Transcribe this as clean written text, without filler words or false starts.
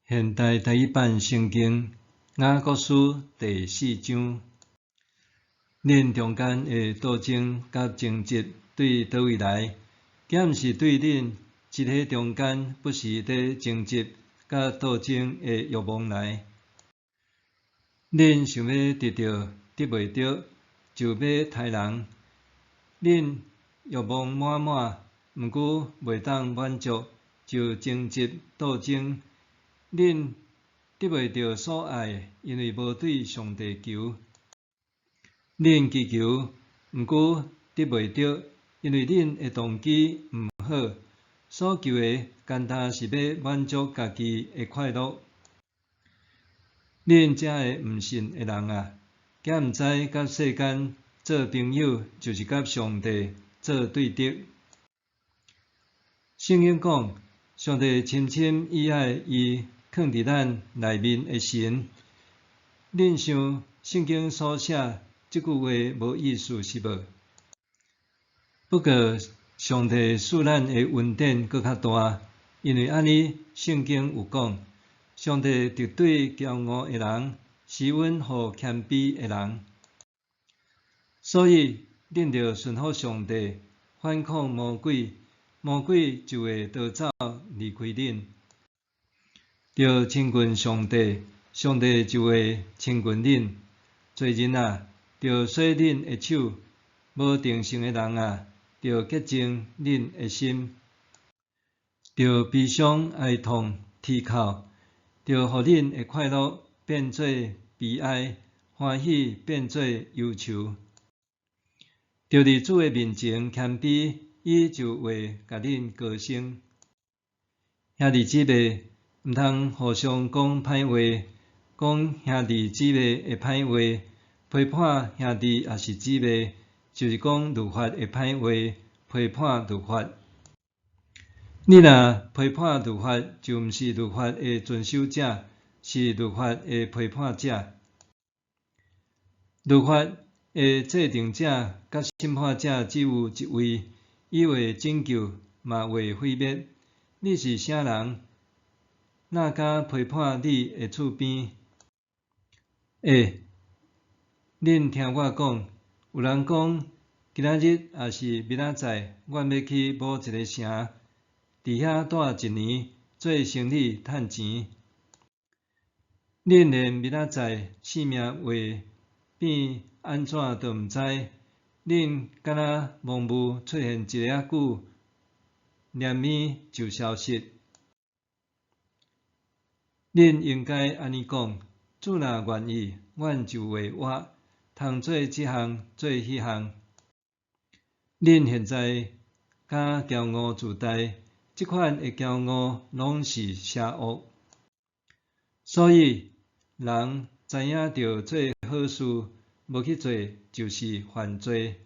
现代第一版圣经雅各书第4章，恁中间的斗争甲争执对叨位来？敢毋是对恁一体中间不时伫争执甲斗争的欲望来？恁想要得到，得袂到，就要杀人。恁欲望满满，毋过袂当满足，就争执斗争。恁得袂到所爱，因为无对上帝求。恁祈求，毋过得袂到，因为恁的动机毋好。所求的，单单是要满足家己的快乐。恁遮个毋信的人啊，敢毋知甲世间做朋友，就是甲上帝做对敌。圣经讲，上帝深深喜爱伊藏伫咱内面的神。恁想圣经所写即句话无意思是无？不过上帝赐咱的恩典搁较大，因为安尼圣经有讲，上帝敌对骄傲的人，施恩予谦卑的人。所以恁着顺服上帝，反抗魔鬼，魔鬼就会逃走离开恁。着亲近上帝，上帝就会亲近恁。罪人啊，着洗恁的手；无定性的人啊，着洁净恁的心。着悲伤、哀痛、啼哭，着互恁的快乐变做悲哀，欢喜变做忧愁。着伫主的面前谦卑，伊就会甲恁高升。兄弟姊妹，毋通互相讲歹话，讲兄弟姊妹的歹话，批判兄弟也是姊妹，就是讲律法的歹话，批判律法。你若批判律法，就毋是律法的遵守者，是律法的批判者。律法的制定者甲审判者只有一位，伊会拯救，嘛会毁灭。你是啥人？哪敢批判你的厝边？恁听我讲，有人讲，今仔日也是明仔载，阮要去某一个城，伫遐住1年，做生意趁钱。恁连明仔载性命会变安怎都毋知，恁敢若盲目出现一个仔久，念咪就消失。恁应该安尼讲：主若愿意，阮就会活，通做即项做迄项。恁现在敢骄傲自大，即款的骄傲拢是邪恶。所以人知影着做好事，无去做，就是犯罪。